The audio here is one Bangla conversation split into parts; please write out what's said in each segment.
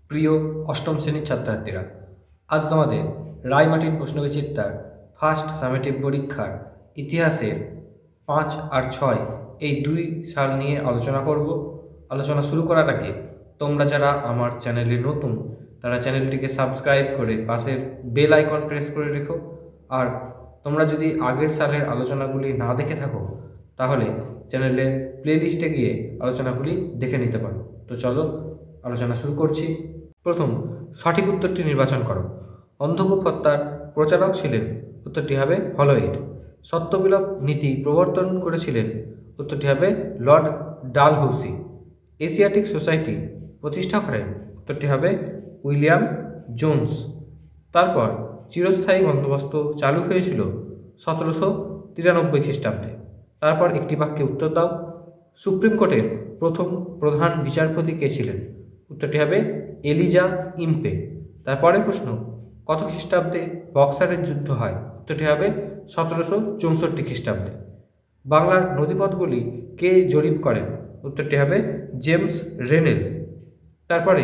প্রিয় অষ্টম শ্রেণীর ছাত্রছাত্রীরা, আজ তোমাদের রায়মার্টিন প্রশ্নবিচিত্রার ফার্স্ট সামেটিভ পরীক্ষার ইতিহাসের 5 আর 6 এই দুই সাল নিয়ে আলোচনা করব। আলোচনা শুরু করার আগে তোমরা যারা আমার চ্যানেলে নতুন তারা চ্যানেলটিকে সাবস্ক্রাইব করে পাশের বেল আইকন প্রেস করে রেখো। আর তোমরা যদি আগের সালের আলোচনাগুলি না দেখে থাকো তাহলে চ্যানেলের প্লেলিস্টে গিয়ে আলোচনাগুলি দেখে নিতে পারো। তো চলো আলোচনা শুরু করছি। প্রথম, সঠিক উত্তরটি নির্বাচন করো। অন্ধকূপ হত্যার প্রচারক ছিলেন, উত্তরটি হবে হলওয়েড। সত্যবিলোপ নীতি প্রবর্তন করেছিলেন, উত্তরটি হবে লর্ড ডালহৌসি। এশিয়াটিক সোসাইটি প্রতিষ্ঠা করেন, উত্তরটি হবে উইলিয়াম জোন্স। তারপর চিরস্থায়ী বন্দোবস্ত চালু হয়েছিল 1793 খ্রিস্টাব্দে। তারপর একটি বাক্যে উত্তর দাও। সুপ্রিম কোর্টের প্রথম প্রধান বিচারপতি কে ছিলেন, উত্তরটি হবে এলিজা ইম্পে। তারপরের প্রশ্ন, কত খ্রিস্টাব্দে বক্সারের যুদ্ধ হয়, উত্তরটি হবে 1764 খ্রিস্টাব্দে। বাংলার নদীপথগুলি কে জরিপ করেন, উত্তরটি হবে জেমস রেনেল। তারপরে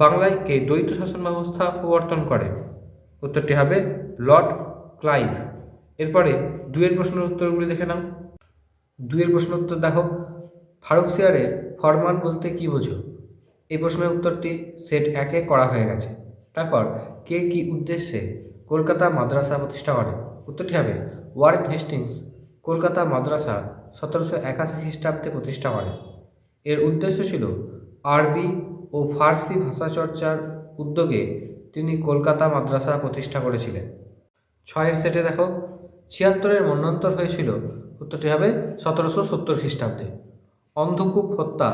বাংলায় কে দ্বৈত শাসন ব্যবস্থা প্রবর্তন করেন, উত্তরটি হবে লর্ড ক্লাইভ। এরপরে দুয়ের প্রশ্নের উত্তরগুলি দেখে নাও। দুয়ের প্রশ্ন উত্তর দেখো, ফারুকসিয়ারের ফরমান বলতে কি বোঝো? এই প্রশ্নের উত্তরটি সেট 1-এ করা হয়ে গেছে। তারপর কে কি উদ্দেশ্যে কলকাতা মাদ্রাসা প্রতিষ্ঠা করেন, উত্তরটি হবে ওয়ারেন হেস্টিংস। কলকাতা মাদ্রাসা 1781 খ্রিস্টাব্দে প্রতিষ্ঠা করেন। এর উদ্দেশ্য ছিল আরবি ও ফার্সি ভাষা চর্চার উদ্যোগে তিনি কলকাতা মাদ্রাসা প্রতিষ্ঠা করেছিলেন। 6-এর সেটে দেখো, 76-এর মন্বন্তর হয়েছিল, উত্তরটি হবে 1770 খ্রিস্টাব্দে। অন্ধকূপ হত্যা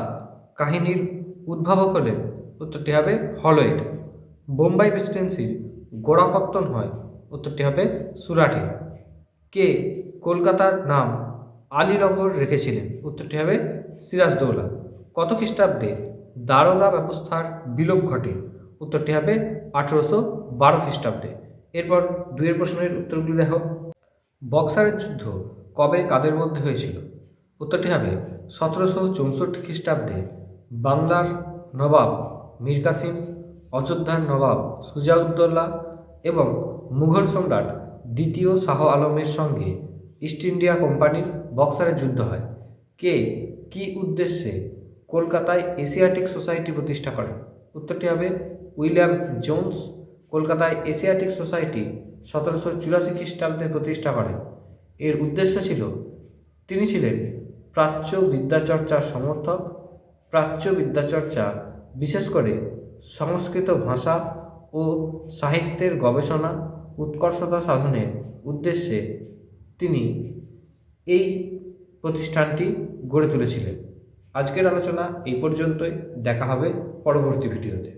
কাহিনীর উদ্ভাবক হলেন, উত্তরটি হবে হলওয়েড। বোম্বাই প্রেসিডেন্সির গোড়াপত্তন হয়, উত্তরটি হবে সুরাটে। কে কলকাতার নাম আলীনগর রেখেছিলেন, উত্তরটি হবে সিরাজদৌল্লা। কত খ্রিস্টাব্দে দারোগা ব্যবস্থার বিলোপ ঘটে, উত্তরটি হবে 1812 খ্রিস্টাব্দে। এরপর দুয়ের প্রশ্নের উত্তরগুলি দেখো। বক্সারের যুদ্ধ কবে কাদের মধ্যে হয়েছিল, উত্তরটি হবে 1764 খ্রিস্টাব্দে বাংলার নবাব মীর কাসিম, অযোধ্যার নবাব সুজাউদ্দৌলা এবং মুঘল সম্রাট দ্বিতীয় শাহ আলমের সঙ্গে ইস্ট ইন্ডিয়া কোম্পানির বক্সারের যুদ্ধ হয়। কে কি উদ্দেশ্যে কলকাতায় এশিয়াটিক সোসাইটি প্রতিষ্ঠা করেন, উত্তরটি হবে উইলিয়াম জোন্স। কলকাতায় এশিয়াটিক সোসাইটি 1784 খ্রিস্টাব্দে প্রতিষ্ঠা করেন। এর উদ্দেশ্য ছিল, তিনি ছিলেন প্রাচ্য বিদ্যাচর্চার সমর্থক। প্রাচ্য বিদ্যাচর্চা বিশেষ করে সংস্কৃত ভাষা ও সাহিত্যের গবেষণা উৎকর্ষতা সাধনের উদ্দেশ্যে তিনি এই প্রতিষ্ঠানটি গড়ে তুলেছিলেন। আজকের আলোচনা এই পর্যন্তই, দেখা হবে পরবর্তী ভিডিওতে।